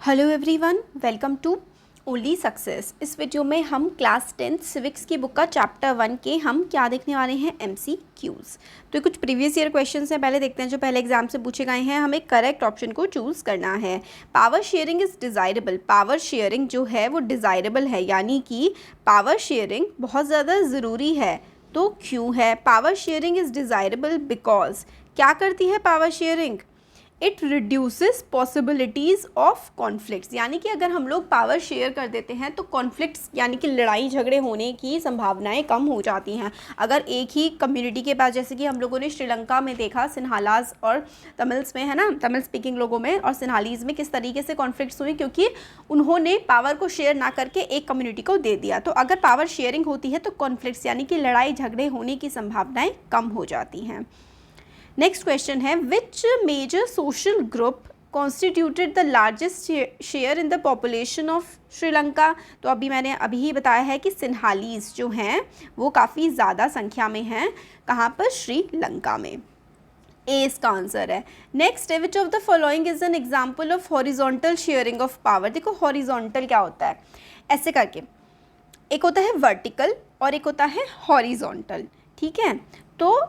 Hello everyone, welcome to only success. इस वीडियो में हम क्लास 10th सिविक्स की बुक का चैप्टर 1 के हम क्या देखने वाले हैं, MCQs। तो ये कुछ प्रीवियस ईयर क्वेश्चंस हैं, पहले देखते हैं जो पहले एग्जाम से पूछे गए हैं। हमें करेक्ट ऑप्शन को चूज़ करना है। Power sharing is desirable. Power sharing जो है वो डिज़ायरेबल है, यानी कि पावर शेयरिंग बहुत ज़्यादा ज़रूरी है। तो क्यों है? Power sharing is desirable because क्या करती है power sharing? It reduces possibilities of conflicts, यानी कि अगर हम लोग पावर शेयर कर देते हैं तो कॉन्फ्लिक्ट्स यानी कि लड़ाई झगड़े होने की संभावनाएं कम हो जाती हैं। अगर एक ही कम्युनिटी के पास, जैसे कि हम लोगों ने श्रीलंका में देखा, सिन्हालाज और तमिल्स में, है ना, तमिल स्पीकिंग लोगों में और सिन्हालीज में किस तरीके से कॉन्फ्लिक्ट्स हुए, क्योंकि उन्होंने पावर को शेयर ना करके एक कम्युनिटी को दे दिया। तो अगर पावर शेयरिंग होती है तो कॉन्फ्लिक्ट्स यानी कि लड़ाई झगड़े होने की संभावनाएँ कम हो जाती हैं। नेक्स्ट क्वेश्चन है, which major social group constituted the largest share in the population of Sri Lanka. तो मैंने अभी ही बताया है कि सिन्हालीज जो हैं वो काफ़ी ज़्यादा संख्या में हैं। कहाँ पर? श्रीलंका में। ए इसका आंसर है। नेक्स्ट है, which of the following is an example of horizontal sharing of power. देखो हॉरिजॉन्टल क्या होता है, ऐसे करके एक होता है वर्टिकल और एक होता है हॉरिजॉन्टल। ठीक है, तो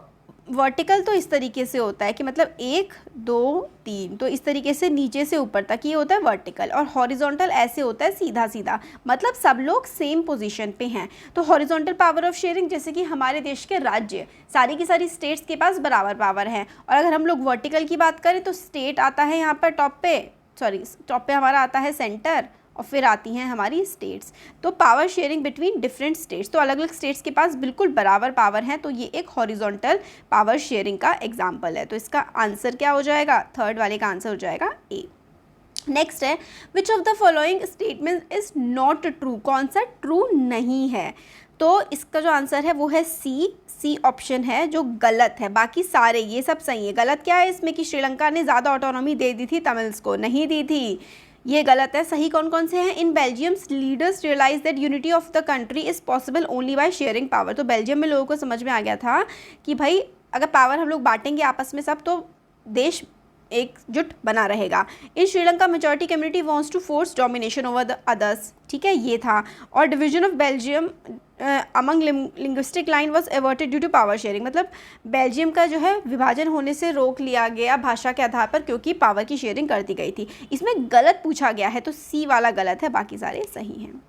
वर्टिकल तो इस तरीके से होता है कि मतलब 1 2 3, तो इस तरीके से नीचे से ऊपर तक ये होता है वर्टिकल। और हॉरिजॉन्टल ऐसे होता है सीधा सीधा, मतलब सब लोग सेम पोजीशन पे हैं। तो हॉरिजॉन्टल पावर ऑफ शेयरिंग, जैसे कि हमारे देश के राज्य सारी की सारी स्टेट्स के पास बराबर पावर है। और अगर हम लोग वर्टिकल की बात करें तो स्टेट आता है यहाँ पर टॉप पे हमारा आता है सेंटर और फिर आती हैं हमारी स्टेट्स। तो power sharing between different states, तो अलग अलग स्टेट्स के पास बिल्कुल बराबर पावर है। तो ये एक हॉरिजॉन्टल पावर शेयरिंग का एग्जाम्पल है। तो इसका आंसर क्या हो जाएगा? थर्ड वाले का आंसर हो जाएगा ए। नेक्स्ट है, which of the following statement is not true. कौन सा ट्रू नहीं है? तो इसका जो आंसर है वो है सी ऑप्शन है जो गलत है। बाकी सारे ये सब सही है। गलत क्या है इसमें कि श्रीलंका ने ज़्यादा ऑटोनॉमी दे दी थी, तमिल्स को नहीं दी थी, ये गलत है। सही कौन कौन से हैं? In Belgium's leaders realise that unity of the country is possible only by sharing power. तो बेल्जियम में लोगों को समझ में आ गया था कि भाई अगर पावर हम लोग बांटेंगे आपस में सब, तो देश एकजुट बना रहेगा। In Sri Lanka majority community wants to force domination over the others. ठीक है, ये था। और division of Belgium among linguistic line was averted due to power sharing, मतलब बेल्जियम का जो है विभाजन होने से रोक लिया गया भाषा के आधार पर, क्योंकि पावर की शेयरिंग कर दी गई थी। इसमें गलत पूछा गया है तो सी वाला गलत है, बाकी सारे सही हैं।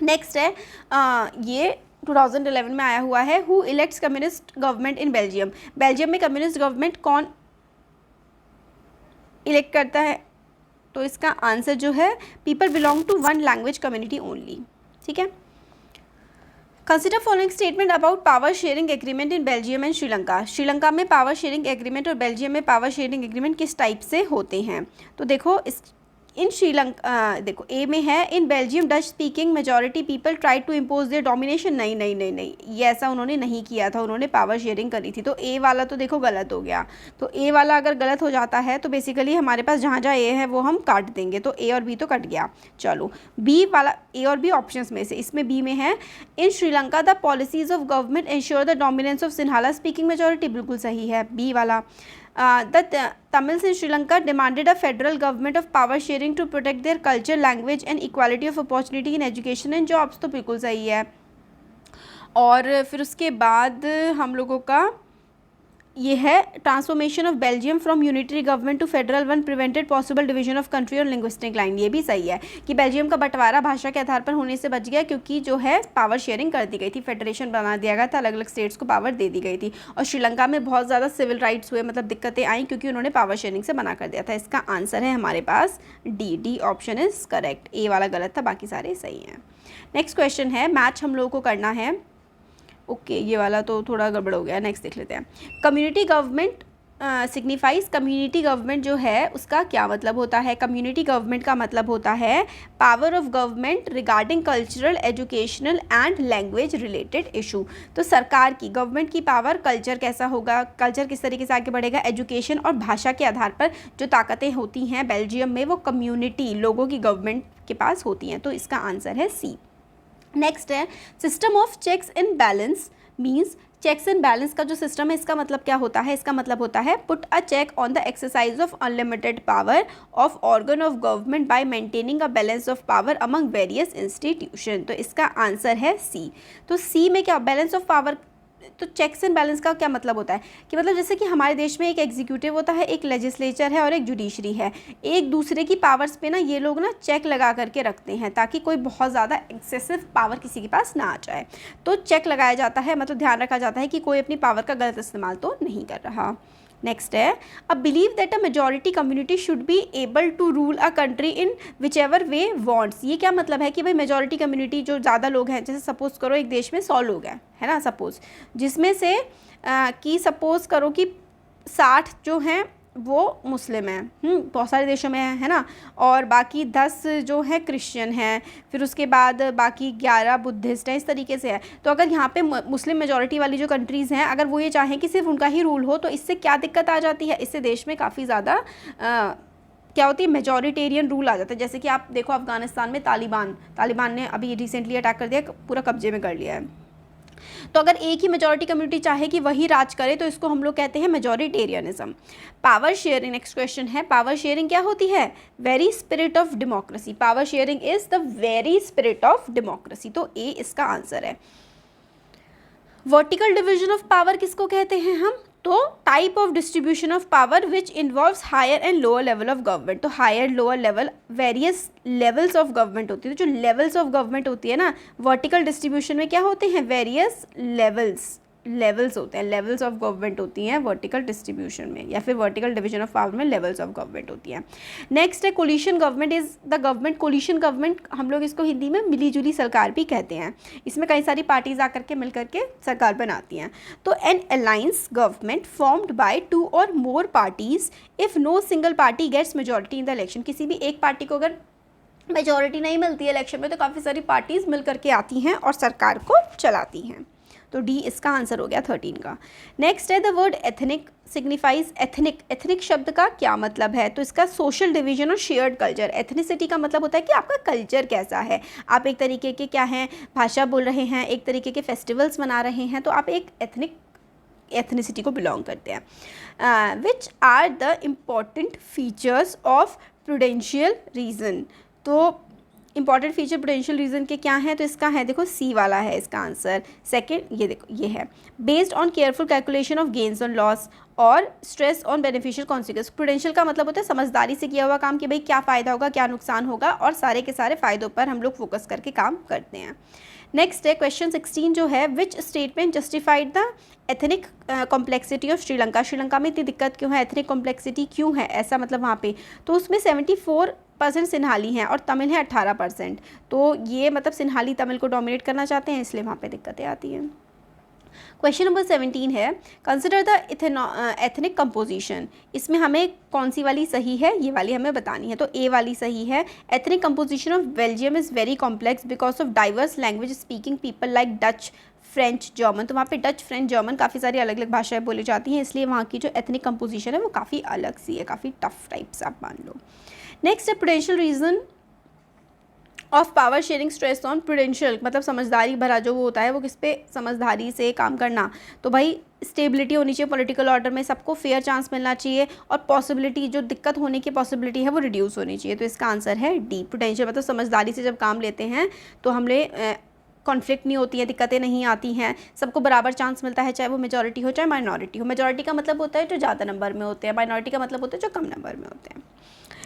नेक्स्ट है, ये 2011 में आया हुआ है। Who elects communist government in Belgium. Belgium में कम्युनिस्ट गवर्नमेंट कौन इलेक्ट करता है? तो इसका आंसर जो है, people belong to one language community only. ठीक है, consider following statement about power sharing agreement in Belgium and Sri Lanka. Sri Lanka में पावर शेयरिंग एग्रीमेंट और बेल्जियम में पावर शेयरिंग एग्रीमेंट किस टाइप से होते हैं? तो देखो इन श्रीलंका, देखो ए में है, in Belgium Dutch speaking majority people try to impose their domination. नहीं नहीं नहीं नहीं, ये ऐसा उन्होंने नहीं किया था, उन्होंने पावर शेयरिंग करी थी। तो ए वाला तो देखो गलत हो गया। तो ए वाला अगर गलत हो जाता है तो बेसिकली हमारे पास जहाँ जहाँ ए है वो हम काट देंगे, तो ए और बी तो कट गया। चलो बी वाला, ए और बी ऑप्शंस में से इसमें बी में है, in Sri Lanka the policies of government ensure the dominance of Sinhala speaking majority, बिल्कुल सही है बी वाला। The Tamils in Sri Lanka demanded a federal government of power sharing to protect their culture, language and equality of opportunity in education and jobs, तो बिल्कुल सही है। और फिर उसके बाद हम लोगों का ये है, transformation of Belgium from unitary government to federal one prevented possible division of country और लिंग्विस्टिक लाइन। ये भी सही है कि बेल्जियम का बंटवारा भाषा के आधार पर होने से बच गया, क्योंकि जो है पावर शेयरिंग कर दी गई थी, फेडरेशन बना दिया गया था, अलग अलग स्टेट्स को पावर दे दी गई थी। और श्रीलंका में बहुत ज़्यादा सिविल राइट्स हुए, मतलब दिक्कतें आई, क्योंकि उन्होंने पावर शेयरिंग से मना कर दिया था। इसका आंसर है हमारे पास डी ऑप्शन इज करेक्ट। ए वाला गलत था, बाकी सारे सही हैं। नेक्स्ट क्वेश्चन है, मैच हम लोगों को करना है। ओके, ये वाला तो थोड़ा गड़बड़ हो गया, नेक्स्ट देख लेते हैं। Community government signifies, community government जो है उसका क्या मतलब होता है? कम्युनिटी गवर्नमेंट का मतलब होता है power of government regarding cultural, educational and language related issue. तो सरकार की, गवर्नमेंट की पावर, कल्चर कैसा होगा, कल्चर किस तरीके से आगे बढ़ेगा, एजुकेशन और भाषा के आधार पर जो ताकतें होती हैं बेल्जियम में, वो कम्युनिटी लोगों की गवर्नमेंट के पास होती हैं। तो इसका आंसर है सी। नेक्स्ट है, system of checks and balance means checks and balance का जो सिस्टम है इसका मतलब क्या होता है, इसका मतलब होता है put a check on the exercise of unlimited power of organ of government by maintaining a balance of power among various institution. तो इसका आंसर है सी। तो सी में क्या बैलेंस ऑफ पावर, तो चेक्स एंड बैलेंस का क्या मतलब होता है कि मतलब जैसे कि हमारे देश में एक एग्जीक्यूटिव होता है, एक लेजिस्लेचर है और एक जुडिशरी है। एक दूसरे की पावर्स पे ना ये लोग ना चेक लगा करके रखते हैं ताकि कोई बहुत ज़्यादा एक्सेसिव पावर किसी के पास ना आ जाए। तो चेक लगाया जाता है, मतलब ध्यान रखा जाता है कि कोई अपनी पावर का गलत इस्तेमाल तो नहीं कर रहा। नेक्स्ट है a believe that a majority community should be able to rule a country in which ever way wants. ये क्या मतलब है कि भाई मेजॉरिटी कम्युनिटी जो ज़्यादा लोग हैं, जैसे सपोज करो एक देश में 100 लोग हैं, है ना, सपोज, जिसमें से कि सपोज करो कि 60 जो हैं वो मुस्लिम हैं, बहुत सारे देशों में है ना, और बाकी 10 जो है क्रिश्चियन हैं, फिर उसके बाद बाकी 11 बुद्धिस्ट हैं, इस तरीके से है। तो अगर यहाँ पे मुस्लिम मेजॉरिटी वाली जो कंट्रीज़ हैं, अगर वो ये चाहें कि सिर्फ उनका ही रूल हो, तो इससे क्या दिक्कत आ जाती है, इससे देश में काफ़ी ज़्यादा क्या होती है, मेजॉरिटेरियन रूल आ जाता है। जैसे कि आप देखो अफगानिस्तान में तालिबान ने अभी रिसेंटली अटैक कर दिया, पूरा कब्जे में कर लिया है। तो अगर एक ही मेजॉरिटी कम्युनिटी चाहे कि वही राज करे तो इसको हम लोग कहते हैं majoritarianism. Power sharing, next question है, पावर शेयरिंग क्या होती है, very spirit of democracy. Power sharing is the very spirit of democracy. तो ए इसका आंसर है। वर्टिकल डिवीजन ऑफ पावर किसको कहते हैं हम, तो type of distribution of power which involves higher and lower level of government. तो higher lower level various levels of government होती है। तो जो लेवल्स ऑफ गवर्नमेंट होती है ना, वर्टिकल डिस्ट्रीब्यूशन में क्या होते हैं, वेरियस लेवल्स होते हैं, लेवल्स ऑफ गवर्नमेंट होती हैं वर्टिकल डिस्ट्रीब्यूशन में, या फिर वर्टिकल डिवीजन ऑफ पावर में लेवल्स ऑफ गवर्नमेंट होती हैं। नेक्स्ट है coalition government is the government, coalition government हम लोग इसको हिंदी में मिलीजुली सरकार भी कहते हैं। इसमें कई सारी पार्टीज आकर के मिल करके सरकार बनाती हैं। तो an alliance government formed by 2 or more parties if no single party gets majority in the election. किसी भी एक पार्टी को अगर मेजॉरिटी नहीं मिलती है इलेक्शन में, तो काफ़ी सारी पार्टीज मिल करके आती हैं और सरकार को चलाती हैं। तो डी इसका आंसर हो गया 13 का। नेक्स्ट है the word ethnic signifies ethnic. Ethnic शब्द का क्या मतलब है, तो इसका सोशल डिवीजन और शेयर्ड कल्चर। एथनिसिटी का मतलब होता है कि आपका कल्चर कैसा है, आप एक तरीके के क्या हैं, भाषा बोल रहे हैं, एक तरीके के फेस्टिवल्स मना रहे हैं, तो आप एक एथनिसिटी को बिलोंग करते हैं। Which are the important features of prudential reason. तो इंपॉर्टेंट फीचर प्रूडेंशियल रीजन के क्या हैं, तो इसका है देखो सी वाला है इसका आंसर। सेकंड ये देखो ये है based on careful calculation of gains on loss और stress on beneficial consequence. Prudential का मतलब होता है समझदारी से किया हुआ काम, कि भाई क्या फ़ायदा होगा क्या नुकसान होगा, और सारे के सारे फ़ायदों पर हम लोग फोकस करके काम करते हैं। नेक्स्ट है क्वेश्चन 16 जो है, which statement justified the ethnic complexity of Sri Lanka. Sri Lanka में इतनी दिक्कत क्यों है, एथनिक कॉम्प्लेक्सिटी क्यों है ऐसा, मतलब वहाँ पे तो उसमें 74% सिन्हाली हैं और तमिल है 18%। तो ये मतलब सिन्हाली तमिल को डोमिनेट करना चाहते हैं, इसलिए वहाँ पे दिक्कतें आती हैं। क्वेश्चन नंबर 17 है, कंसिडर द एथनिक कंपोजिशन। इसमें हमें कौन सी वाली सही है, ये वाली हमें बतानी है। तो ए वाली सही है। Ethnic composition of Belgium is very complex because of diverse language speaking people like Dutch, French, German. तो वहाँ पे डच, फ्रेंच, जर्मन काफ़ी सारी अलग अलग भाषाएं बोली जाती हैं, इसलिए वहाँ की जो एथनिक कंपोजिशन है वो काफ़ी अलग सी है, काफ़ी टफ टाइप्स आप मान लो। नेक्स्ट है prudential reason of power sharing stress on prudential, मतलब समझदारी भरा जो वो होता है वो किस पे, समझदारी से काम करना। तो भाई स्टेबिलिटी होनी चाहिए पॉलिटिकल ऑर्डर में, सबको फेयर चांस मिलना चाहिए, और पॉसिबिलिटी जो दिक्कत होने की पॉसिबिलिटी है वो रिड्यूस होनी चाहिए। तो इसका आंसर है डी प्रूडेंशियल, मतलब समझदारी से जब काम लेते हैं तो हमने कॉन्फ्लिक्ट नहीं होती है, दिक्कतें नहीं आती हैं, सबको बराबर चांस मिलता है, चाहे वो मेजॉरिटी हो चाहे माइनॉरिटी हो। मेजॉरिटी का मतलब होता है जो ज़्यादा नंबर में होते हैं, माइनॉरिटी का मतलब होता है जो कम नंबर में होते हैं।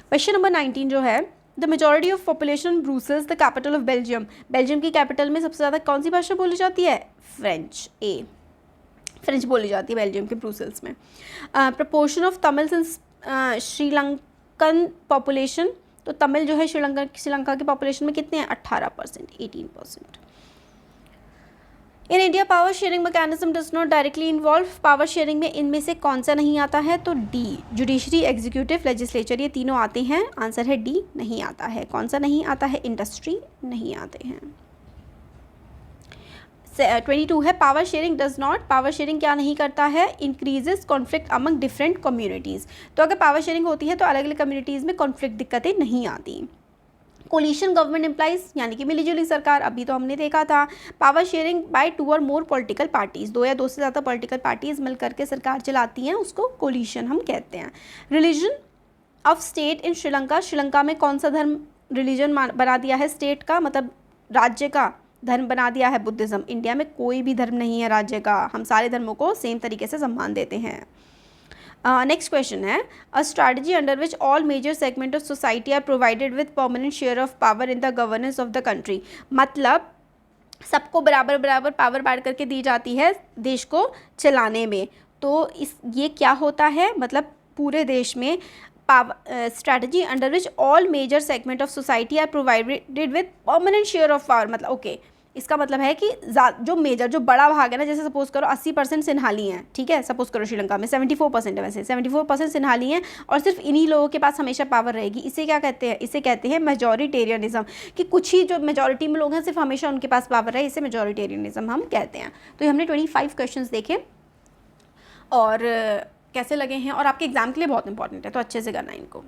क्वेश्चन नंबर 19 जो है, the majority of population Brussels the capital of Belgium. Belgium की कैपिटल में सबसे ज़्यादा कौन सी भाषा बोली जाती है, फ्रेंच। ए फ्रेंच बोली जाती है बेल्जियम के ब्रूसेल्स में। Proportion of Tamils in Sri Lankan population. तो तमिल जो है श्रीलंका की पॉपुलेशन में कितने हैं, 18%, 18%। In India power sharing mechanism does not directly involve. Power sharing में इनमें से कौन सा नहीं आता है, तो डी जुडिशरी, एग्जीक्यूटिव, लेजिस्लेचर, ये तीनों आते हैं। आंसर है डी नहीं आता है। कौन सा नहीं आता है, इंडस्ट्री नहीं आते हैं। 22 है power sharing does not. Power sharing क्या नहीं करता है, increases conflict among different communities. तो अगर पावर शेयरिंग होती है तो अलग अलग कम्युनिटीज़ में कॉन्फ्लिक्ट दिक्कतें नहीं आती। कोलिशन गवर्नमेंट एम्प्लाइज यानी कि मिलीजुली सरकार, अभी तो हमने देखा था। Power sharing bye 2 or more political parties, 2 या 2 से ज़्यादा पॉलिटिकल पार्टीज मिल करके सरकार चलाती हैं, उसको कोलिशन हम कहते हैं। Religion of state in Sri Lanka, Sri Lanka में कौन सा धर्म रिलीजन बना दिया है स्टेट का, मतलब राज्य का धर्म बना दिया है बुद्धिज़्म। इंडिया में कोई भी धर्म नहीं है राज्य का, हम सारे धर्मों को सेम तरीके से सम्मान देते हैं। नेक्स्ट क्वेश्चन है, a strategy under which all major segment of society are provided with permanent share of power in the governance of the country, मतलब सबको बराबर बराबर पावर बांट करके दी जाती है देश को चलाने में। तो ये क्या होता है, मतलब पूरे देश में power strategy under which all major segment of society are provided with permanent share of power, मतलब ओके इसका मतलब है कि जो मेजर जो बड़ा भाग है ना, जैसे सपोज करो 80% सिन्हाली हैं, ठीक है, सपोज करो श्रीलंका में 74% है, वैसे 74% सिन्हाली हैं और सिर्फ इन्हीं लोगों के पास हमेशा पावर रहेगी। इसे क्या कहते हैं, इसे कहते हैं मेजॉरिटेरियनिज्म, कि कुछ ही जो मेजॉरिटी में लोग हैं सिर्फ हमेशा उनके पास पावर है, इसे मेजॉरिटेरियनिज्म हम कहते हैं। तो हमने 25 क्वेश्चन देखे और कैसे लगे हैं और आपके एग्जाम के लिए बहुत इंपॉर्टेंट है, तो अच्छे से करना इनको।